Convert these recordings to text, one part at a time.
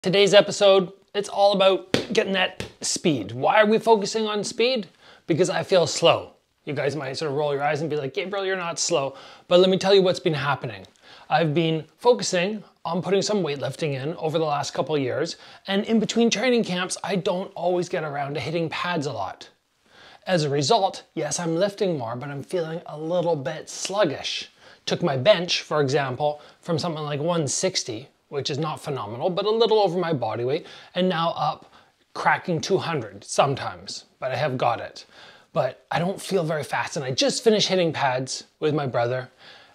Today's episode, it's all about getting that speed. Why are we focusing on speed? Because I feel slow. You guys might sort of roll your eyes and be like, Gabriel, you're not slow. But let me tell you what's been happening. I've been focusing on putting some weightlifting in over the last couple of years. And in between training camps, I don't always get around to hitting pads a lot. As a result, yes, I'm lifting more, but I'm feeling a little bit sluggish. Took my bench, for example, from something like 160, which is not phenomenal, but a little over my body weight, and now up cracking 200 sometimes, but I have got it. But I don't feel very fast, and I just finished hitting pads with my brother,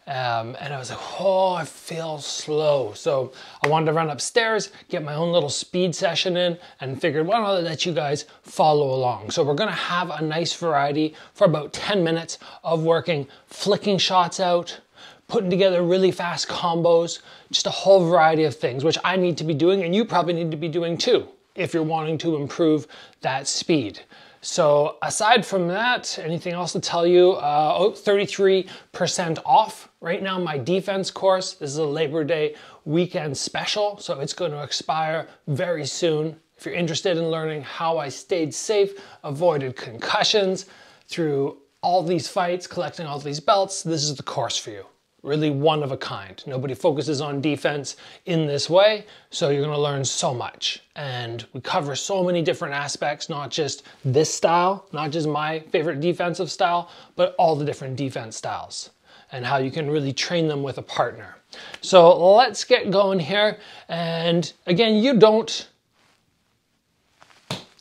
and I was like, oh, I feel slow. So I wanted to run upstairs, get my own little speed session in, and figured, why don't I let you guys follow along? So we're gonna have a nice variety for about 10 minutes of working, flicking shots out, putting together really fast combos, just a whole variety of things, which I need to be doing and you probably need to be doing too, if you're wanting to improve that speed. So aside from that, anything else to tell you? 33% off right now, my defense course. This is a Labor Day weekend special, so it's going to expire very soon. If you're interested in learning how I stayed safe, avoided concussions through all these fights, collecting all these belts, this is the course for you. Really one of a kind. Nobody focuses on defense in this way, so you're gonna learn so much. And we cover so many different aspects, not just this style, not just my favorite defensive style, but all the different defense styles and how you can really train them with a partner. So let's get going here. And again, you don't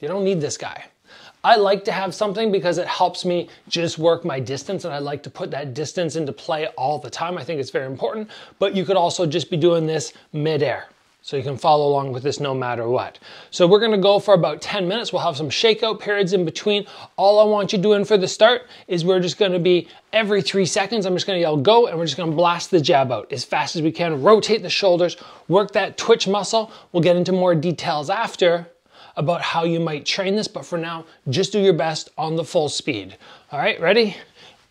need this guy. I like to have something because it helps me just work my distance, and I like to put that distance into play all the time. I think it's very important, but you could also just be doing this mid-air. So you can follow along with this no matter what. So we're gonna go for about 10 minutes. We'll have some shakeout periods in between. All I want you doing for the start is we're just gonna be every 3 seconds, I'm just gonna yell go, and we're just gonna blast the jab out as fast as we can. Rotate the shoulders, work that twitch muscle. We'll get into more details after about how you might train this, but for now, just do your best on the full speed. All right, ready?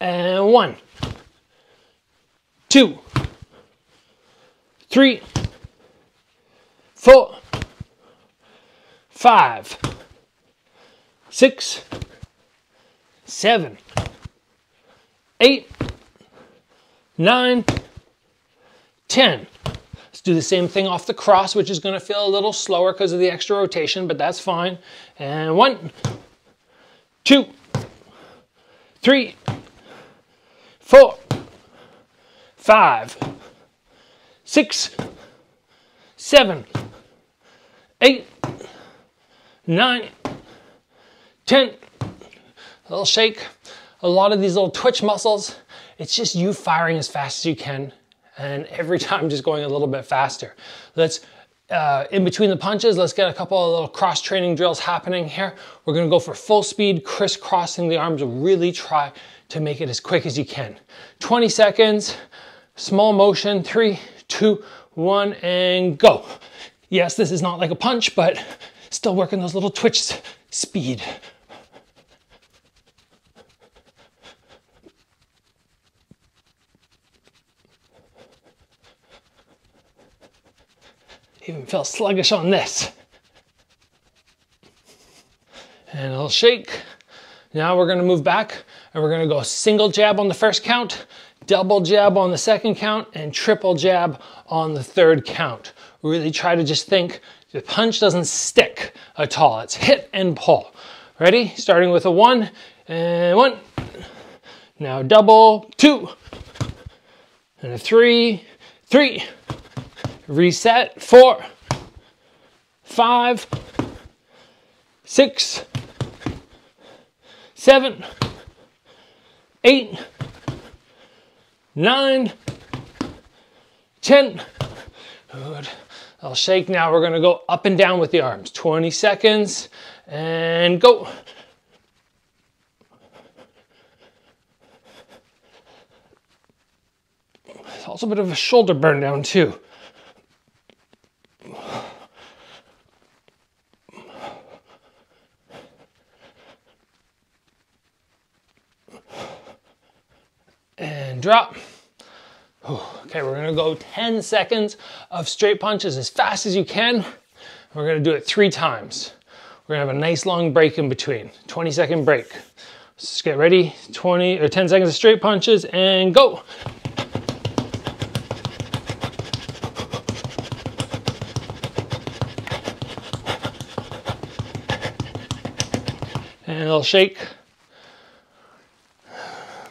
And 1, 2, 3, 4, 5, 6, 7, 8, 9, 10. Do the same thing off the cross, which is going to feel a little slower because of the extra rotation, but that's fine. And 1, 2, 3, 4, 5, 6, 7, 8, 9, 10. A little shake. A lot of these little twitch muscles, it's just you firing as fast as you can. And every time just going a little bit faster. Let's, in between the punches, let's get a couple of little cross-training drills happening here. We're gonna go for full speed, crisscrossing the arms. Really try to make it as quick as you can. 20 seconds, small motion, 3, 2, 1, and go. Yes, this is not like a punch, but still working those little twitch speed. Even feel sluggish on this. And a little shake. Now we're gonna move back and we're gonna go single jab on the first count, double jab on the second count, and triple jab on the third count. Really try to just think the punch doesn't stick at all. It's hit and pull. Ready? Starting with a 1 and 1. Now double, 2, and a 3, 3. Reset, 4, 5, 6, 7, 8, 9, 10. Good. I'll shake now. We're gonna go up and down with the arms. 20 seconds and go. It's also a bit of a shoulder burn down too. And drop. Okay, we're gonna go 10 seconds of straight punches as fast as you can. We're gonna do it 3 times. We're gonna have a nice long break in between, 20-second break. Let's get ready, 20 or 10 seconds of straight punches and go. And a little shake.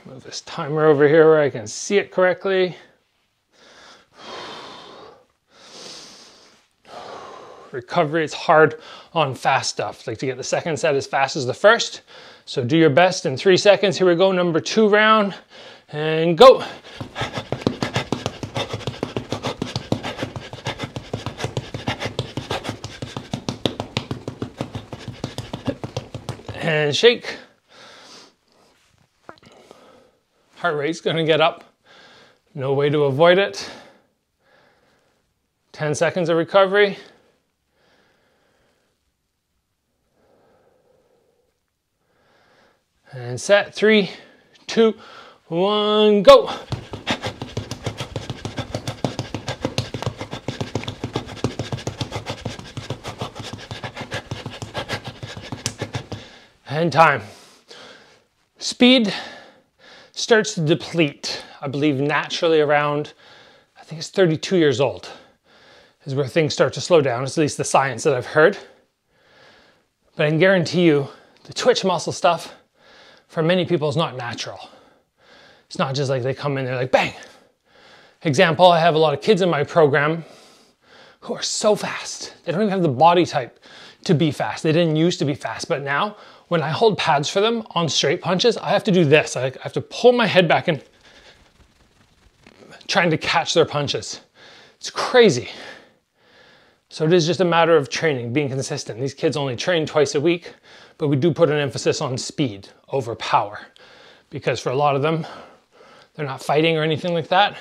Move this timer over here where I can see it correctly. Recovery, it's hard on fast stuff, like to get the second set as fast as the first. So do your best in 3 seconds. Here we go, number 2 round, and go. And shake. Heart rate's gonna get up. No way to avoid it. 10 seconds of recovery. And set, 3, 2, 1, go. And time. Speed starts to deplete, I believe naturally around, I think it's 32 years old is where things start to slow down. It's at least the science that I've heard. But I can guarantee you the twitch muscle stuff for many people is not natural. It's not just like they come in, they're like, bang. Example, I have a lot of kids in my program who are so fast. They don't even have the body type to be fast. They didn't used to be fast, but now when I hold pads for them on straight punches, I have to do this. I have to pull my head back and trying to catch their punches. It's crazy. So it is just a matter of training, being consistent. These kids only train twice a week, but we do put an emphasis on speed over power because for a lot of them, they're not fighting or anything like that.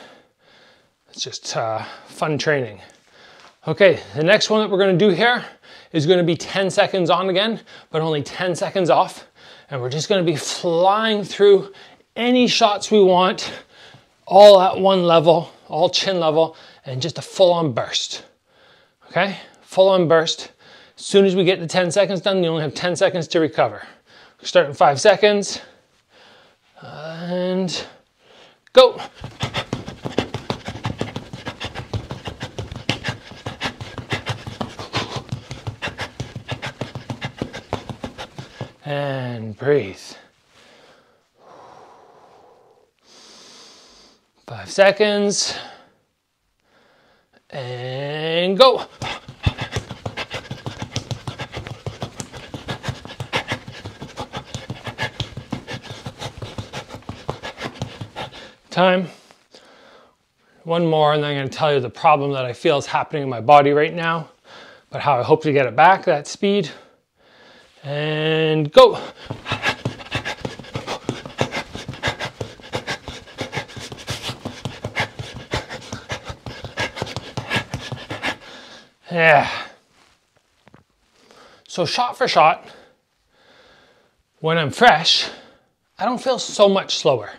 It's just fun training. Okay, the next one that we're gonna do here is gonna be 10 seconds on again, but only 10 seconds off. And we're just gonna be flying through any shots we want, all at one level, all chin level, and just a full-on burst. Okay, full-on burst. As soon as we get the 10 seconds done, you only have 10 seconds to recover. We start in 5 seconds, and go. And breathe. 5 seconds, and go. Time. One more, and then I'm going to tell you the problem that I feel is happening in my body right now, but how I hope to get it back, that speed. And go. Yeah. So shot for shot, when I'm fresh, I don't feel so much slower.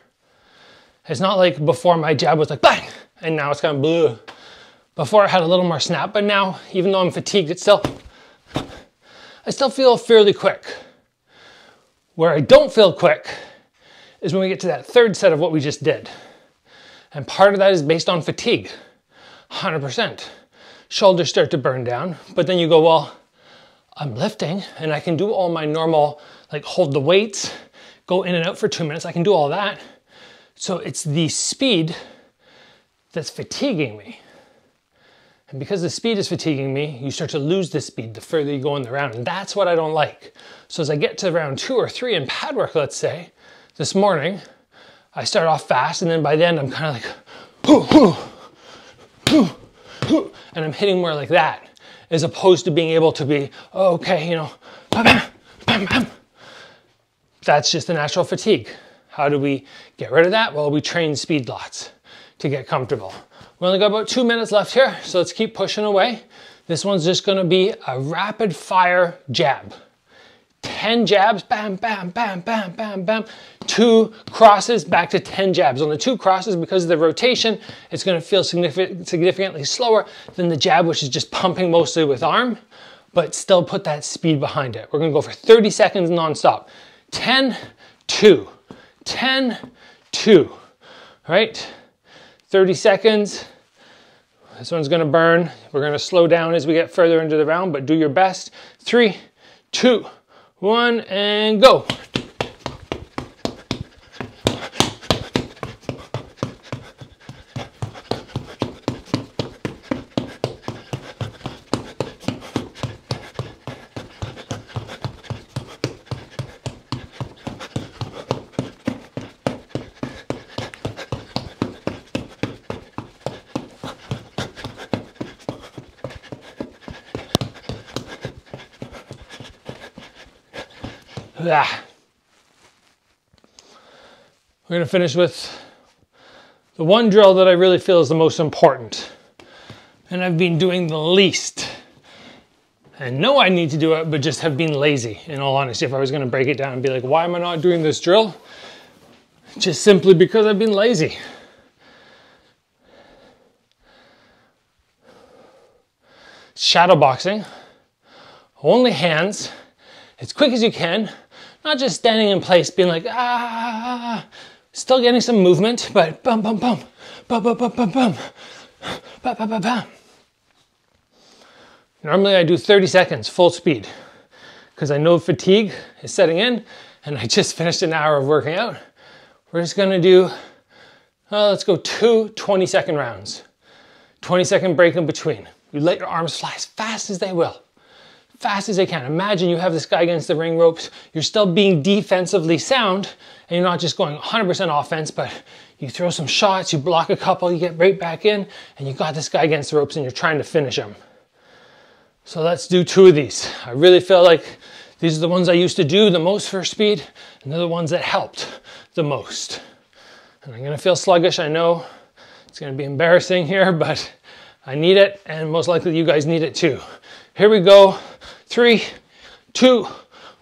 It's not like before my jab was like bang, and now it's kind of blue. Before I had a little more snap, but now, even though I'm fatigued, I still feel fairly quick. Where I don't feel quick is when we get to that third set of what we just did. And part of that is based on fatigue, 100%. Shoulders start to burn down, but then you go, well, I'm lifting and I can do all my normal, like hold the weights, go in and out for 2 minutes, I can do all that. So it's the speed that's fatiguing me. And because the speed is fatiguing me, you start to lose the speed the further you go in the round. And that's what I don't like. So as I get to round 2 or 3 in pad work, let's say, this morning, I start off fast and then by the end I'm kind of like, hoo, hoo, hoo, hoo, and I'm hitting more like that, as opposed to being able to be, oh, okay, you know, bam, bam, bam, bam. That's just the natural fatigue. How do we get rid of that? Well, we train speed lots to get comfortable. We only got about 2 minutes left here, so let's keep pushing away. This one's just gonna be a rapid fire jab. 10 jabs, bam, bam, bam, bam, bam, bam. 2 crosses, back to 10 jabs. On the 2 crosses, because of the rotation, it's gonna feel significantly slower than the jab, which is just pumping mostly with arm. but still put that speed behind it. We're gonna go for 30 seconds nonstop. 10, 2, 10, 2, all right? 30 seconds. This one's gonna burn. We're gonna slow down as we get further into the round, but do your best. 3, 2, 1, and go. We're gonna finish with the one drill that I really feel is the most important, and I've been doing the least. And know I need to do it, but just have been lazy, in all honesty. If I was gonna break it down and be like, why am I not doing this drill? Just simply because I've been lazy. Shadow boxing, only hands, as quick as you can. Not just standing in place being like, ah, still getting some movement, but bum, bum, bum, bum, bum, bum, bum, bum, bum, bum, bum, bum. Normally I do 30 seconds, full speed, because I know fatigue is setting in, and I just finished an hour of working out. We're just gonna do, let's go 2 20-second rounds. 20-second break in between. You let your arms fly as fast as they will. Fast as they can. Imagine you have this guy against the ring ropes, you're still being defensively sound, and you're not just going 100% offense, but you throw some shots, you block a couple, you get right back in, and you got this guy against the ropes and you're trying to finish him. So let's do 2 of these. I really feel like these are the ones I used to do the most for speed, and they're the ones that helped the most. And I'm gonna feel sluggish, I know. It's gonna be embarrassing here, but I need it, and most likely you guys need it too. Here we go. 3, 2,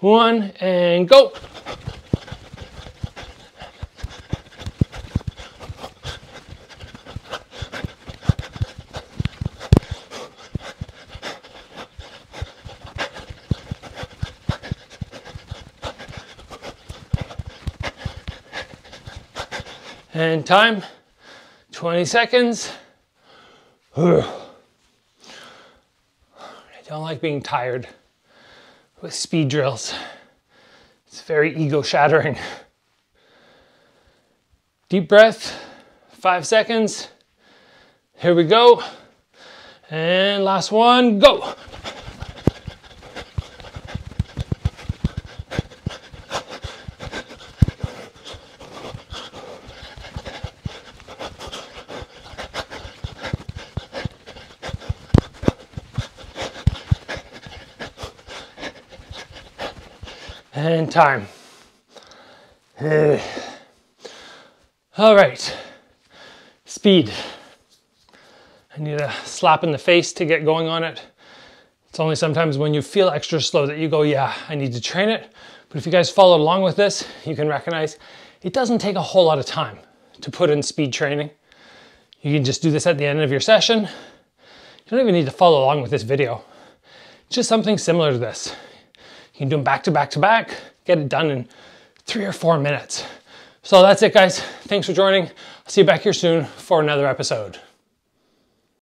1, and go. And time, 20 seconds. I don't like being tired with speed drills. It's very ego shattering. Deep breath, 5 seconds. Here we go. And last one, go. And time. All right, speed. I need a slap in the face to get going on it. It's only sometimes when you feel extra slow that you go, yeah, I need to train it. But if you guys followed along with this, you can recognize it doesn't take a whole lot of time to put in speed training. You can just do this at the end of your session. You don't even need to follow along with this video. It's just something similar to this. You can do them back to back to back, get it done in 3 or 4 minutes. So that's it, guys. Thanks for joining. I'll see you back here soon for another episode.